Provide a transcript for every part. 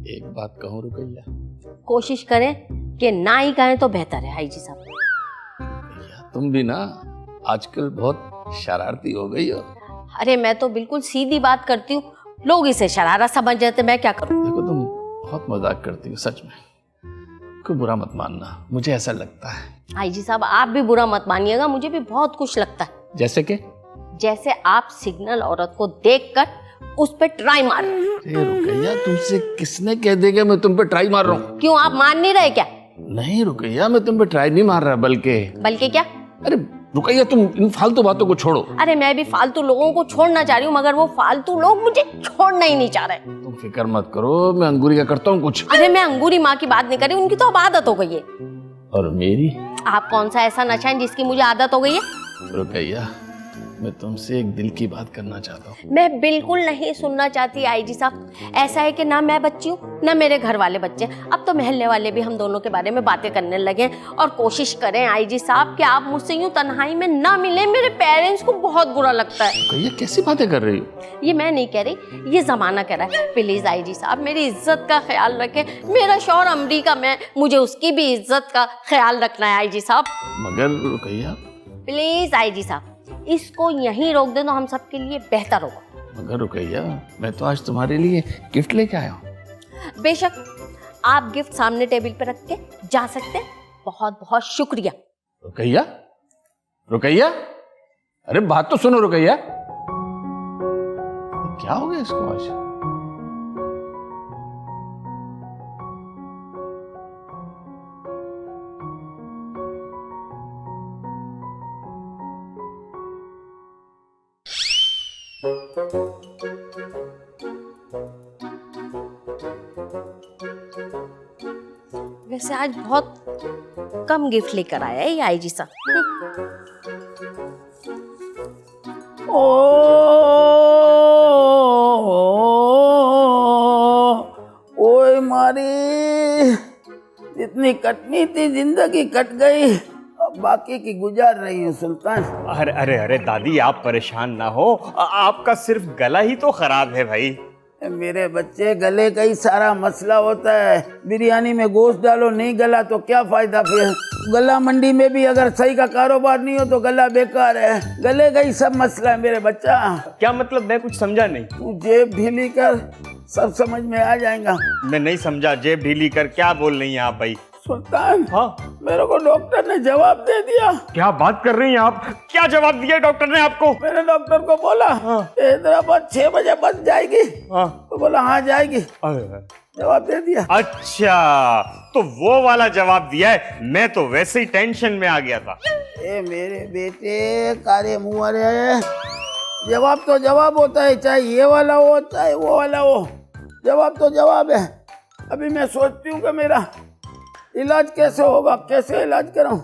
एक बात कहूँ रुकैया, कोशिश करें कि ना ही कहें तो बेहतर है आईजी साहब। रुकैया तुम भी ना आजकल बहुत शरारती हो गई हो। अरे मैं तो बिल्कुल सीधी बात करती हूँ, लोग इसे शरारत समझ जाते, मैं क्या करूँ। देखो तुम बहुत मजाक करती हो सच में, कोई बुरा मत मानना, मुझे ऐसा लगता है। आईजी साहब आप भी बुरा मत मानिएगा, मुझे भी बहुत कुछ लगता है। जैसे कि जैसे आप सिग्नल औरत को देखकर उस पे ट्राई मार रहे हैं। अरे रुकैया तुमसे किसने कह देगा मैं तुम पे ट्राई मार रहा हूँ? क्यों आप मान नहीं रहे क्या? नहीं रुकैया मैं तुम पे ट्राई नहीं मार रहा, बल्कि क्या? अरे रुकैया तुम इन फालतू बातों को छोड़ो। अरे मैं भी फालतू लोगों को छोड़ना चाह रही हूँ, मगर वो फालतू लोग मुझे छोड़ना ही नहीं चाह रहे। तुम फिक्र मत करो, मैं अंगूरी का करता हूँ कुछ। अरे मैं अंगूरी माँ की बात नहीं कर रही, उनकी तो अब आदत हो गई है। और मेरी? आप कौन सा ऐसा नशा है जिसकी मुझे आदत हो गई है? रुकैया मैं तुमसे एक दिल की बात करना चाहता हूँ। मैं बिल्कुल नहीं सुनना चाहती आईजी साहब। ऐसा है कि ना मैं बच्ची हूँ ना मेरे घर वाले बच्चे, अब तो मोहल्ले वाले भी हम दोनों के बारे में बातें करने लगे। और कोशिश करें आईजी साहब कि आप मुझसे यूं तन्हाई में ना मिले, मेरे पेरेंट्स को बहुत बुरा लगता है। रुकैया कैसी बातें कर रही हो? ये मैं नहीं कह रही, ये जमाना कह रहा है। प्लीज आईजी साहब मेरी इज्जत का ख्याल रखें, मेरा शौहर अमरीका में, मुझे उसकी भी इज्जत का ख्याल रखना है आईजी साहब। मगर रुकैया प्लीज आईजी साहब इसको यहीं रोक दे तो हम सबके लिए बेहतर होगा। मगर रुकैया मैं तो आज तुम्हारे लिए गिफ्ट लेके आया हूँ। बेशक आप गिफ्ट सामने टेबल पे रख के जा सकते हैं, बहुत बहुत शुक्रिया। रुकैया रुकैया अरे बात तो सुनो रुकैया, क्या हो गया इसको आज? वैसे आज बहुत कम गिफ्ट लेकर आया है ये आईजी साहब। ओए मारी, जितनी कटनी थी जिंदगी कट गई, अब बाकी की गुजार रही हूँ सुल्तान। अरे अरे अरे दादी आप परेशान ना हो, आपका सिर्फ गला ही तो खराब है भाई। मेरे बच्चे गले का ही सारा मसला होता है, बिरयानी में गोश्त डालो नहीं गला तो क्या फायदा फिर। गला मंडी में भी अगर सही का कारोबार नहीं हो तो गला बेकार है, गले का ही सब मसला है मेरे बच्चा। क्या मतलब? मैं कुछ समझा नहीं। तू जेब ढीली कर, सब समझ में आ जाएगा। मैं नहीं समझा, जेब ढीली कर क्या बोल रही हैं आप भाई? सुल्तान हाँ मेरे को डॉक्टर ने जवाब दे दिया। क्या बात कर रही हैं आप? क्या जवाब दिया डॉक्टर ने आपको? मैंने डॉक्टर को बोला हैदराबाद 6 बजे बस जाएगी। हाँ तो बोला हाँ जाएगी, जवाब दे दिया। अच्छा तो वो वाला जवाब दिया है, मैं तो वैसे ही टेंशन में आ गया था। ए मेरे बेटे कारे मुंह वाले, जवाब तो जवाब होता है, चाहे ये वाला हो चाहे वो वाला हो, जवाब तो जवाब है। अभी मैं सोचती हूँ कि मेरा इलाज कैसे होगा, कैसे इलाज कराऊं।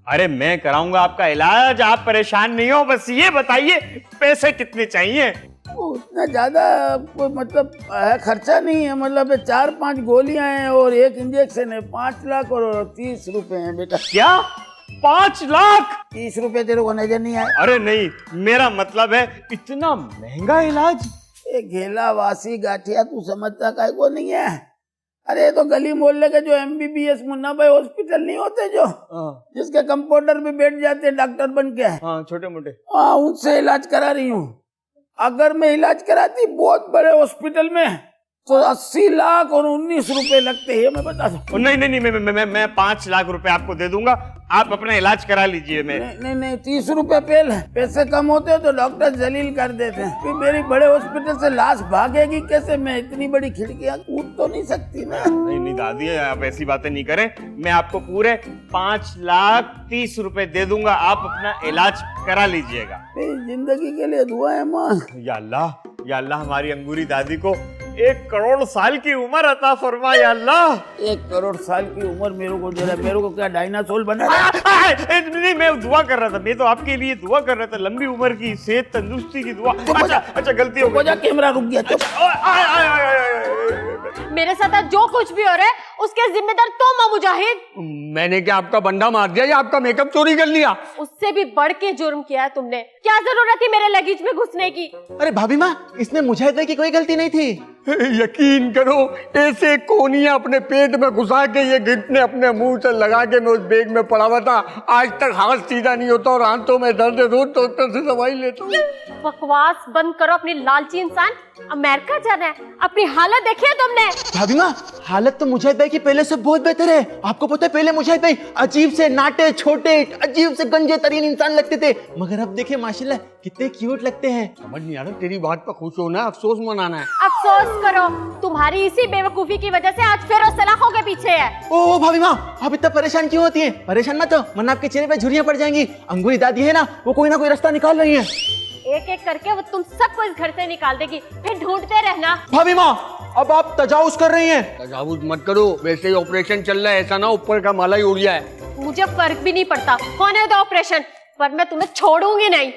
अरे मैं कराऊंगा आपका इलाज, आप परेशान नहीं हो। बस ये बताइए पैसे कितने चाहिए? उतना ज्यादा कोई मतलब है खर्चा नहीं है, मतलब 4-5 गोलियां हैं और 1 इंजेक्शन है, 5 लाख और 30 रुपए हैं बेटा। क्या 5 लाख? 30 रुपए तेरे को नजर नहीं आए? अरे नहीं, मेरा मतलब है इतना महंगा इलाज। ये घेला वासी गाठिया तू समझता काहे को नहीं है? अरे तो गली मोहल्ले के जो MBBS मुन्ना भाई हॉस्पिटल नहीं होते जो, जिसके कंपाउंडर भी बैठ जाते हैं डॉक्टर बन के, हाँ छोटे मोटे, हाँ उनसे इलाज करा रही हूँ। अगर मैं इलाज कराती बहुत बड़े हॉस्पिटल में तो 80 लाख और 19 रुपए लगते हैं, मैं बता दूं। नहीं नहीं नहीं, मैं 5 लाख रुपए आपको दे दूंगा, आप अपना इलाज करा लीजिए। नहीं 30 रुपए पेल है, पैसे कम होते हो तो डॉक्टर जलील कर देते हैं। फिर मेरी बड़े हॉस्पिटल से लाश भागेगी कैसे? मैं इतनी बड़ी खिड़कियां कूद तो नहीं सकती ना। नहीं दादी आप ऐसी बातें नहीं करें, मैं आपको पूरे 5 लाख 30 रुपए दे दूंगा, आप अपना इलाज करा लीजिएगा। मेरी जिंदगी के लिए दुआ है माँ। या अल्लाह हमारी अंगूरी दादी को 1 करोड़ साल की उम्र अता फरमा। या अल्लाह 1 करोड़ साल की उम्र मेरे को दे रहा है, मेरे को क्या डायनासोर बना? नहीं मैं दुआ कर रहा था, मैं तो आपके लिए दुआ कर रहा था, लंबी उम्र की, सेहत तंदुरुस्ती की दुआ। अच्छा गलती हो गई। कैमरा रुक गया। मेरे साथ आज जो कुछ भी हो रहा है उसके जिम्मेदार तुम हो मुजाहिद। मैंने क्या आपका बंदा मार दिया या आपका मेकअप चोरी कर लिया? उससे भी बढ़ के जुर्म किया है तुमने। क्या जरूरत थी मेरे लगेज में घुसने की? अरे भाभी माँ, इसमें मुजाहिद भाई की कोई गलती नहीं थी। यकीन करो, ऐसे कोनियां अपने पेट में घुसा के ये गिट्टे अपने मुंह से लगा के मैं उस बैग में पड़ा हुआ था। आज तक हाथ सीधा नहीं होता और हाथों में दर्द है, रोज डॉक्टर से दवाई लेता हूँ। बकवास बंद करो अपनी लालची इंसान। अमेरिका जाना है, अपनी हालत देखी है तुमने? भाभी माँ, हालत तो मुजाहिद भाई की पहले से बहुत बेहतर है। आपको पता है पहले मुजाहिद भाई अजीब से नाटे छोटे, अजीब से गंजे तरीन इंसान लगते थे, मगर अब देखिए माशाल्लाह कितने क्यूट लगते हैं। समझ नहीं आ रहा, तेरी बात पर खुश होना है, अफसोस मनाना है। अफसोस करो, तुम्हारी इसी बेवकूफी की वजह से आज फिर सलाखों के पीछे है। ओ भाभी माँ, आप इतना परेशान क्यों होती हैं? परेशान मत हो, वरना आपके चेहरे पे झुर्रियां पड़ जाएंगी। अंगूरी दादी है ना, वो कोई ना कोई रास्ता निकाल रही है। एक एक करके वो तुम सबको इस घर से निकाल देगी, फिर ढूंढते रहना। भाभी माँ, अब आप तजावुज कर रही हैं। तजावुज मत करो, वैसे ही ऑपरेशन चल रहा है, ऐसा ना ऊपर का माला ही उड़ जाए। मुझे फर्क भी नहीं पड़ता कौन है तो ऑपरेशन, पर मैं तुम्हें छोड़ूंगी नहीं।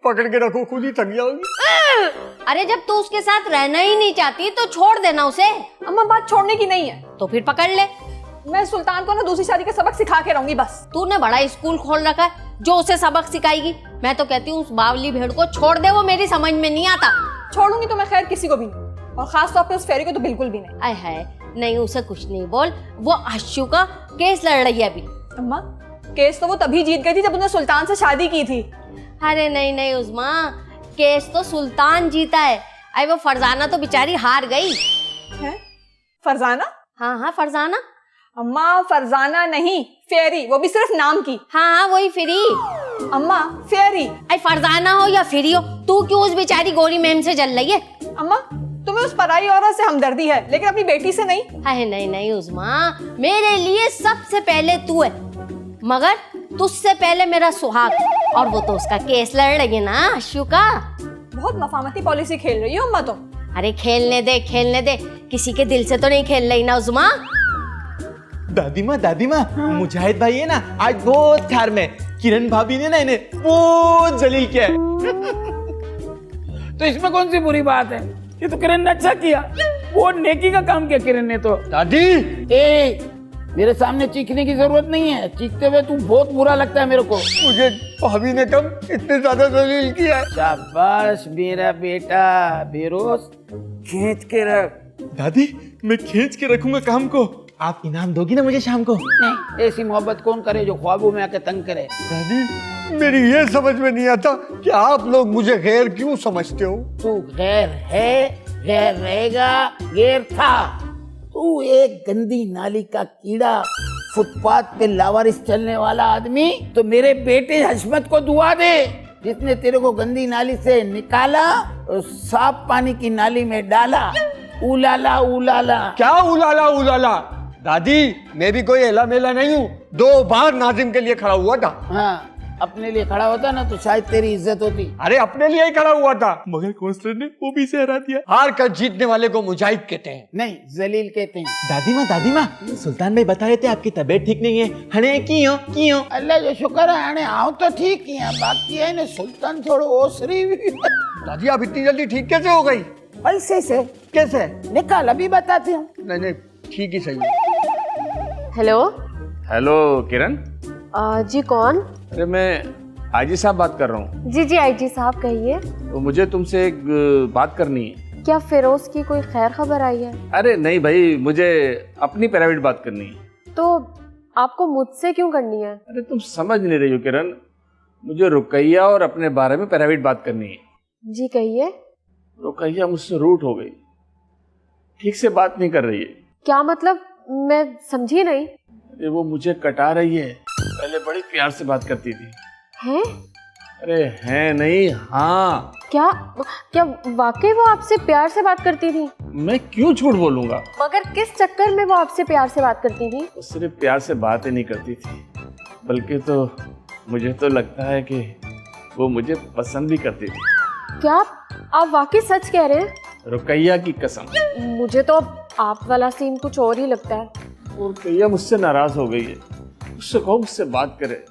पकड़ के रखो, खुद ही थक जाओगी। अरे जब तू उसके साथ रहना ही नहीं चाहती तो छोड़ देना उसे। अम्मा बात छोड़ने की नहीं है, तो फिर पकड़ ले। मैं सुल्तान को ना दूसरी शादी का सबक सिखा के रहूंगी बस। तूने बड़ा स्कूल खोल रखा है जो उसे सबक सिखाएगी। मैं तो कहती हूँ उस बावली भेड़ को छोड़ दे, वो मेरी समझ में नहीं आता। छोड़ूंगी तो मैं खैर किसी को भी नहीं, और खास तौर पे उस फेरी को तो बिल्कुल भी नहीं। आय है नहीं, उसे कुछ नहीं बोल, वो आशु का केस लड़ रही है अभी। अम्मा, केस तो वो तभी जीत गई थी जब उसने सुल्तान से शादी की थी। अरे नहीं नहीं उस्मा, केस तो सुल्तान जीता है। अरे वो फरजाना तो बेचारी हार गई है। फरजाना? हाँ हाँ फरजाना। अम्मा फरजाना नहीं, फेरी, वो भी सिर्फ नाम की। हाँ हाँ वही फिरी। अम्मा फेरी। अरे फरजाना हो या फिरी हो, तू क्यों उस बेचारी गोरी मैम से जल रही है? अम्मा तुम्हें उस पराई औरत से हमदर्दी है, लेकिन अपनी बेटी से नहीं। अरे नहीं नहीं उस्मा, मेरे लिए सबसे पहले तू है, मगर तुझसे पहले मेरा सुहाग, और वो तो उसका केस लड़ रही है ना आशु का। बहुत मफामती पॉलिसी खेल रही हो अम्मा तुम। अरे खेलने दे, किसी के दिल से तो नहीं खेल रही ना उस्मा। दादी माँ, मुजाहिद भाई है ना आज बहुत ठार में। किरण भाभी ने ना इन्हें बहुत जलील किया है। तो इसमें कौन सी बुरी बात है? ये तो किरण ने अच्छा किया, वो नेकी का काम किया किरण ने तो। दादी, ए मेरे सामने चीखने की जरूरत नहीं है, चीखते हुए तू बहुत बुरा लगता है मेरे को। मुझे भाभी ने कब इतने ज्यादा जलील किया है? शाबाश मेरा बेटा, बेरोज खींच के रख। दादी, मैं खींच के रखूंगा काम को। आप इनाम दोगी ना मुझे शाम को? नहीं, ऐसी मोहब्बत कौन करे जो ख्वाबों में आके तंग करे। दादी, मेरी ये समझ में नहीं आता कि आप लोग मुझे गैर क्यों समझते हो? तू गैर है, गैर रहेगा, गैर था। तू एक गंदी नाली का कीड़ा, फुटपाथ पे लावारिस चलने वाला आदमी। तो मेरे बेटे हशमत को दुआ दे जिसने तेरे को गंदी नाली से निकाला और साफ पानी की नाली में डाला। उलाला उलाला। क्या उलाला उलाला? दादी, मैं भी कोई एला मेला नहीं हूँ, 2 बार नाजिम के लिए खड़ा हुआ था। हाँ, अपने लिए खड़ा होता ना तो शायद तेरी इज्जत होती। अरे अपने लिए ही खड़ा हुआ था, मगर काउंसलर ने वो भी से हरा दिया। हार कर जीतने वाले को मुजाहिद कहते हैं। नहीं, जलील कहते हैं। दादी माँ, सुल्तान भाई बता रहे थे आपकी तबीयत ठीक नहीं है। हने क्यों? अल्लाह जो शुक्र है, हने आओ तो ठीक ही है, बाकी है ना सुल्तान थोड़ो ओसरी भी। दादी, आप इतनी जल्दी ठीक कैसे हो गई? पैसे से। कैसे? निकाल, अभी बताती हूँ। नहीं, ठीक ही सही। हेलो हेलो किरण। जी कौन? अरे मैं आईजी साहब बात कर रहा हूँ। जी आईजी साहब कहिए। तो मुझे तुमसे एक बात करनी है। क्या फिरोज की कोई खैर खबर आई है? अरे नहीं भाई, मुझे अपनी प्राइवेट बात करनी है। तो आपको मुझसे क्यों करनी है? अरे तुम समझ नहीं रही हो किरण, मुझे रुकैया और अपने बारे में प्राइवेट बात करनी है। जी कहिए। रुकैया मुझसे रूठ हो गई, ठीक से बात नहीं कर रही है। क्या मतलब, मैं समझी नहीं। अरे वो मुझे कटा रही है, पहले बड़ी प्यार से बात करती थी। हैं? अरे है नहीं, हाँ। क्या वाकई वो आपसे प्यार से बात करती थी? मैं क्यों झूठ बोलूंगा? मगर किस चक्कर में वो आपसे प्यार से बात करती थी? वो सिर्फ प्यार से बात ही नहीं करती थी, बल्कि तो मुझे तो लगता है कि वो मुझे पसंद भी करती थी। क्या आप वाकई सच कह रहे हैं? रुकैया की कसम। मुझे तो आप वाला सीन कुछ और ही लगता है। और रुकैया मुझसे नाराज हो गई है, उससे कहो मुझसे बात करे।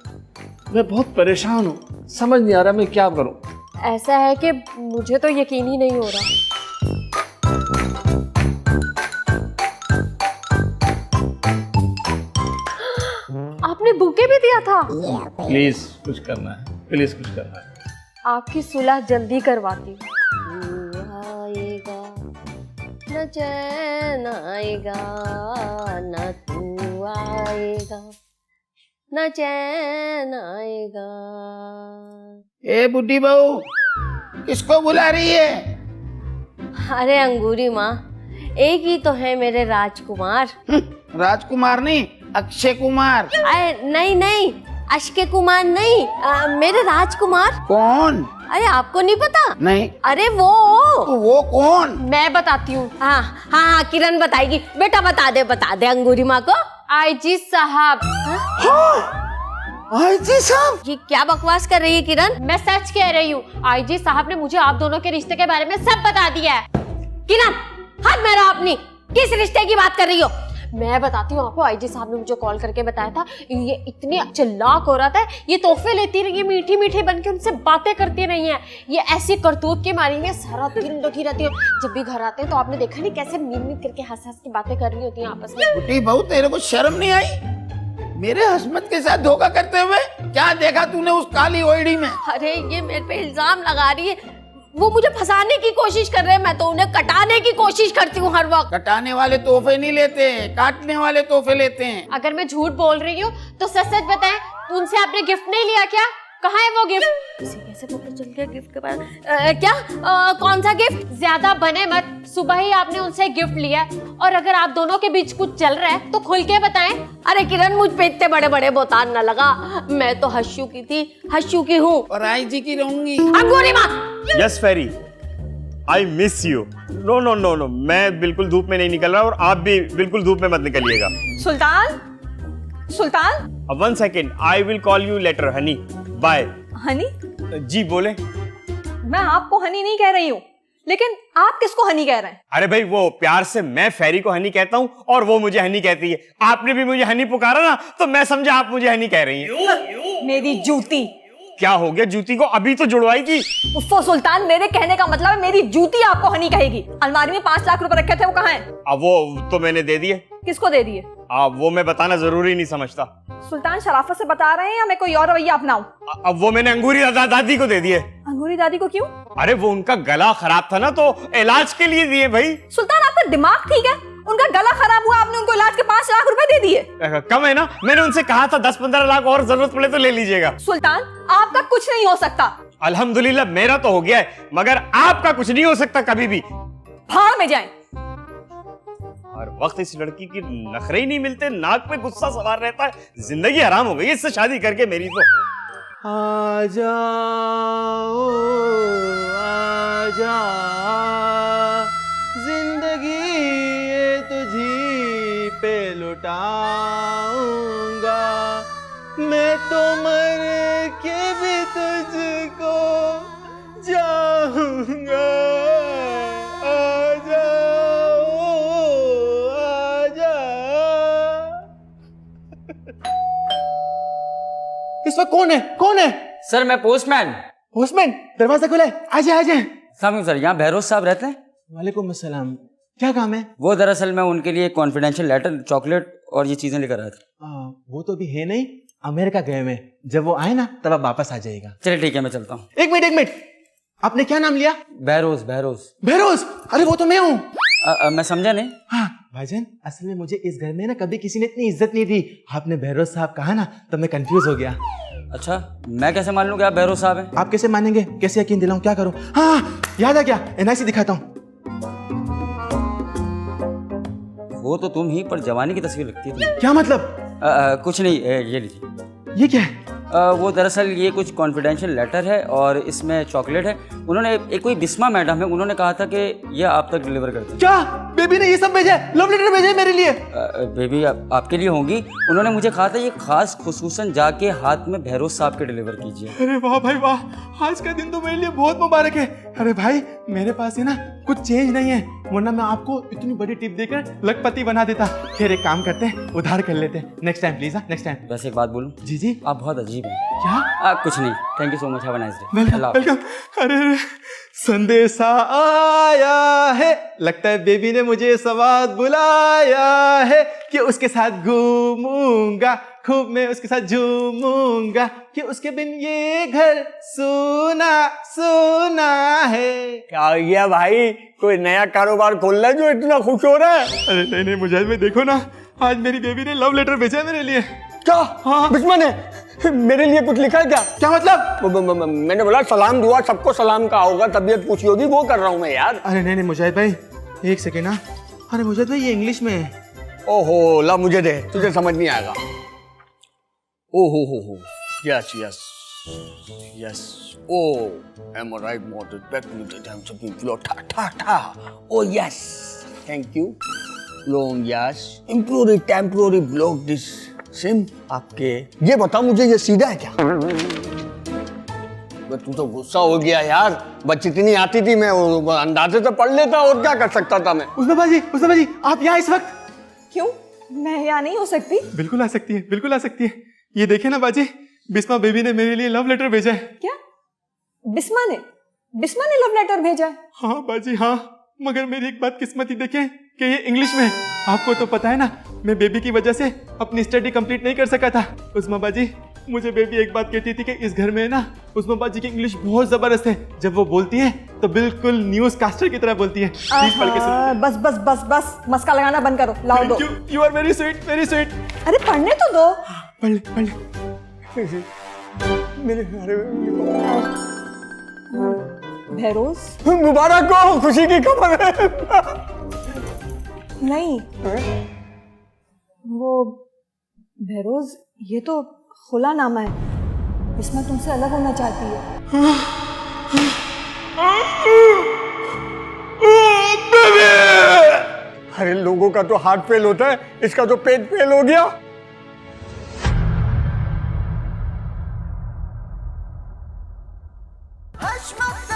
मैं बहुत परेशान हूँ, समझ नहीं आ रहा मैं क्या करूँ। ऐसा है कि मुझे तो यकीन ही नहीं हो रहा। किया था। प्लीज कुछ करना है, प्लीज कुछ करना है। आपकी सुलह जल्दी करवाती हूँ। तू आएगा न चैन आएगा, न तू आएगा न चैन आएगा। ए बुढ़ी बहू, किसको बुला रही है? अरे अंगूरी माँ, एक ही तो है मेरे राजकुमार। राजकुमार नहीं, अक्षय कुमार। अरे नहीं नहीं, अक्षय कुमार नहीं, मेरे राजकुमार। कौन? अरे आपको नहीं पता? नहीं। अरे वो तो वो कौन? मैं बताती हूँ। हाँ हाँ हाँ, किरण बताएगी। बेटा बता दे अंगूरी माँ को। आईजी साहब। आईजी साहब? ये क्या बकवास कर रही है किरण? मैं सच कह रही हूँ, आईजी साहब ने मुझे आप दोनों के रिश्ते के बारे में सब बता दिया है। किरण, हाथ में रहो अपनी। किस रिश्ते की बात कर रही हो? मैं बताती हूँ आपको, आईजी साहब ने मुझे कॉल करके बताया था, ये इतनी चालाक औरत है, ये तोहफे लेती रही है, मीठी मीठी बन के उनसे बातें करती रही है। ये ऐसी करतूत के मारी है, सारा दिन दुखी रहती है। जब भी घर आते हैं तो आपने देखा नहीं कैसे मीन करके हंस हंस की बातें कर रही होती है आपस में। बुढ़ी बहू, तेरे को शर्म नहीं आई मेरे हस्बैंड के साथ धोखा करते हुए? क्या देखा तूने उस काली ओइड़ी में? अरे ये मेरे पे इल्जाम लगा रही है। वो मुझे फंसाने की कोशिश कर रहे हैं, मैं तो उन्हें कटाने की कोशिश करती हूँ हर वक्त। कटाने वाले तोहफे नहीं लेते, काटने वाले तोहफे लेते हैं। अगर मैं झूठ बोल रही हूँ तो सच सच बताएं, उनसे आपने गिफ्ट नहीं लिया क्या? कहाँ है वो गिफ्ट? इसे कैसे पता चल गया गिफ्ट के बारे में? क्या कौन सा गिफ्ट? ज्यादा बने मत, सुबह ही आपने उनसे गिफ्ट लिया है, और अगर आप दोनों के बीच कुछ चल रहा है तो खुल के बताएं। अरे किरण, मुझ पे इतने बड़े बड़े बोतान न लगा। मैं तो हर्षू की थी, हर्षू की हूँ। और आईजी की रहूंगी। अंगूरी माँ, यस फेरी, I miss you. No no no no, मैं बिल्कुल धूप में नहीं निकल रहा, और आप भी बिल्कुल धूप में मत निकलिएगा। Sultan, Sultan. One second, I will call you later honey, bye. Honey? जी बोले। मैं आपको हनी नहीं कह रही हूँ, लेकिन आप किसको हनी कह रहे हैं? अरे भाई, वो प्यार से मैं फेरी को हनी कहता हूँ और वो मुझे हनी कहती है। आपने भी मुझे हनी पुकारा ना, तो मैं समझा आप मुझे हनी कह रही हैं। मेरी जूती। क्या हो गया? जूती को अभी तो जुड़वाई थी। उफ़ो सुल्तान, मेरे कहने का मतलब है मेरी जूती आपको हनी कहेगी। अलमारी में 5 लाख रुपए रखे थे, वो कहाँ हैं? अब वो तो मैंने दे दिए। किसको दे दिए? वो मैं बताना जरूरी नहीं समझता। सुल्तान, शराफत से बता रहे हैं या मैं कोई और रवैया अपनाऊं? अब वो मैंने अंगूरी दादी को दे दिए। अंगूरी दादी को क्यों? अरे वो उनका गला खराब था ना, तो इलाज के लिए दिए भाई। सुल्तान, आपका दिमाग ठीक है? उनका गला खराब हुआ, आपने उनको इलाज के 5 लाख रुपए दे दिए। कम है ना? मैंने उनसे कहा था 10-15 लाख और जरूरत पड़े तो ले लीजिएगा। सुल्तान, आपका कुछ नहीं हो सकता। अल्हम्दुलिल्लाह, मेरा तो हो गया है, मगर आपका कुछ नहीं हो सकता कभी भी। भाड़ में जाएं। हर वक्त इस लड़की की नखरे ही नहीं मिलते, नाक पे गुस्सा सवार रहता है। जिंदगी हराम हो गई इससे शादी करके मेरी तो। आ जाओ, जिंदगी ये तुझी पे लुटाऊंगा, मैं तो मर के भी तुझको जाऊंगा। इस वक्त कौन है? कौन है? सर मैं पोस्टमैन। पोस्टमैन, दरवाजा खुला है, आ जाए आ जाए। सामने सर, यहाँ बहरोज साहब रहते हैं? वालेकुम अस्सलाम, क्या काम है? वो दरअसल मैं उनके लिए कॉन्फिडेंशियल लेटर, चॉकलेट और ये चीजें लेकर आया था। वो तो भी है नहीं, अमेरिका गए हुए। जब वो आए ना तब आप वापस आ जाएगा। चलिए ठीक है, मैं चलता हूँ। एक मिनट, आपने क्या नाम लिया? बहरोज। बहरोज? बहरोज? अरे वो तो मैं हूँ। मैं समझा नहीं। हाँ भाईजान, असल में मुझे इस घर में ना कभी किसी ने इतनी इज्जत नहीं दी। आपने बहरोज साहब कहा ना, तब मैं कंफ्यूज हो गया। अच्छा, मैं कैसे मान लूं कि आप बहरोज साहब हैं? आप कैसे मानेंगे? कैसे यकीन दिलाऊं? क्या करूं? हाँ याद आ गया, एनआईसी दिखाता हूँ। वो तो तुम ही, पर जवानी की तस्वीर लगती है। क्या मतलब? कुछ नहीं, ये लीजिए। ये क्या है? वो दरअसल ये कुछ कॉन्फिडेंशियल लेटर है और इसमें चॉकलेट है। उन्होंने एक कोई बिस्मा मैडम है, उन्होंने कहा था कि ये आप तक डिलीवर करते हैं। क्या बेबी ने ये सब भेजा है? लव लेटर भेजा है मेरे लिए? बेबी आपके लिए होंगी। उन्होंने मुझे कहा था ये खास खुसूसन जाके हाथ में बहरोज साहब के डिलीवर कीजिए। अरे वाह भाई वाह, आज का दिन तो मेरे लिए बहुत मुबारक है। अरे भाई, मेरे पास है ना कुछ चेंज नहीं है, वरना मैं आपको इतनी बड़ी टिप देकर लखपति बना देता। फिर एक काम करते हैं, उधार कर लेते हैं। Next time please. Next time. वैसे एक बात बोलूं? जी जी। आप बहुत अजीब हैं। क्या? कुछ नहीं, thank you so much, have a nice day. Welcome welcome. अरे संदेशा आया है, लगता है बेबी ने मुझे सवाद बुलाया है कि उसके साथ घूमूंगा, खूब मैं उसके साथ झूमूंगा कि उसके बिन ये घर सूना सूना है। क्या हो गया भाई, कोई नया कारोबार खोल रहा है जो इतना खुश हो रहा है? अरे नहीं नहीं मुजाहिद भाई, देखो ना, आज मेरी बेबी ने लव लेटर भेजा है मेरे लिए। क्या? हाँ। बिस्मा ने मेरे लिए कुछ लिखा है क्या? क्या मतलब? मैंने बोला सलाम दुआ सबको सलाम का होगा, तबीयत पूछी होगी, वो कर रहा हूँ मैं यार। अरे नहीं नहीं मुजाहिद भाई, एक सेकेंड ना। अरे मुजाहिद भाई, ये इंग्लिश में है। ओहो, ला मुझे दे, तुझे समझ नहीं आएगा। ओहो हो, yes yes yes, oh am right motor back मुझे हम सब फ्लो ठा ठा ठा, oh yes thank you long yes इम्प्रोरी टेम्पोरी ब्लॉक दिस सिम आपके। ये बता मुझे, ये सीधा है क्या? तू तो गुस्सा हो गया यार, बच्ची इतनी आती थी, मैं अंदाजे से पढ़ लेता, और क्या कर सकता था मैं। उस्मा बाजी आप यहाँ इस वक्त? क्यों, मैं यहाँ नहीं हो सकती? बिल्कुल आ सकती है, बिल्कुल आ सकती है। ये देखे ना बाजी, बिस्मा बेबी ने मेरे लिए लव लेटर भेजा है। क्या? बिस्मा ने लव लेटर भेजा है? हाँ बाजी हाँ, मगर मेरी एक बात किस्मत ही देखें कि ये इंग्लिश में है। आपको तो पता है ना, मैं बेबी की वजह से अपनी स्टडी कंप्लीट नहीं कर सका था। उस्मा बाजी, मुझे बेबी एक बात कहती थी कि इस घर में ना उस्मा बाजी की इंग्लिश बहुत जबरदस्त है। जब वो बोलती है तो बिल्कुल न्यूज कास्टर की तरह बोलती है। प्लीज पढ़ के सुनो। बस बस बस बस, मस्का लगाना बंद करो, लाओ दो। You are very sweet, very sweet. अरे पढ़ने तो दो। पढ़ ले। मेरे बहरोज मुबारक हो, खुशी की खबर है। नहीं, वो बहरोज, ये तो खुला नामा है, इसमें तुमसे अलग होना चाहती है। अरे लोगों का तो हार्ट फेल होता है, इसका तो पेट फेल हो गया। हश्मत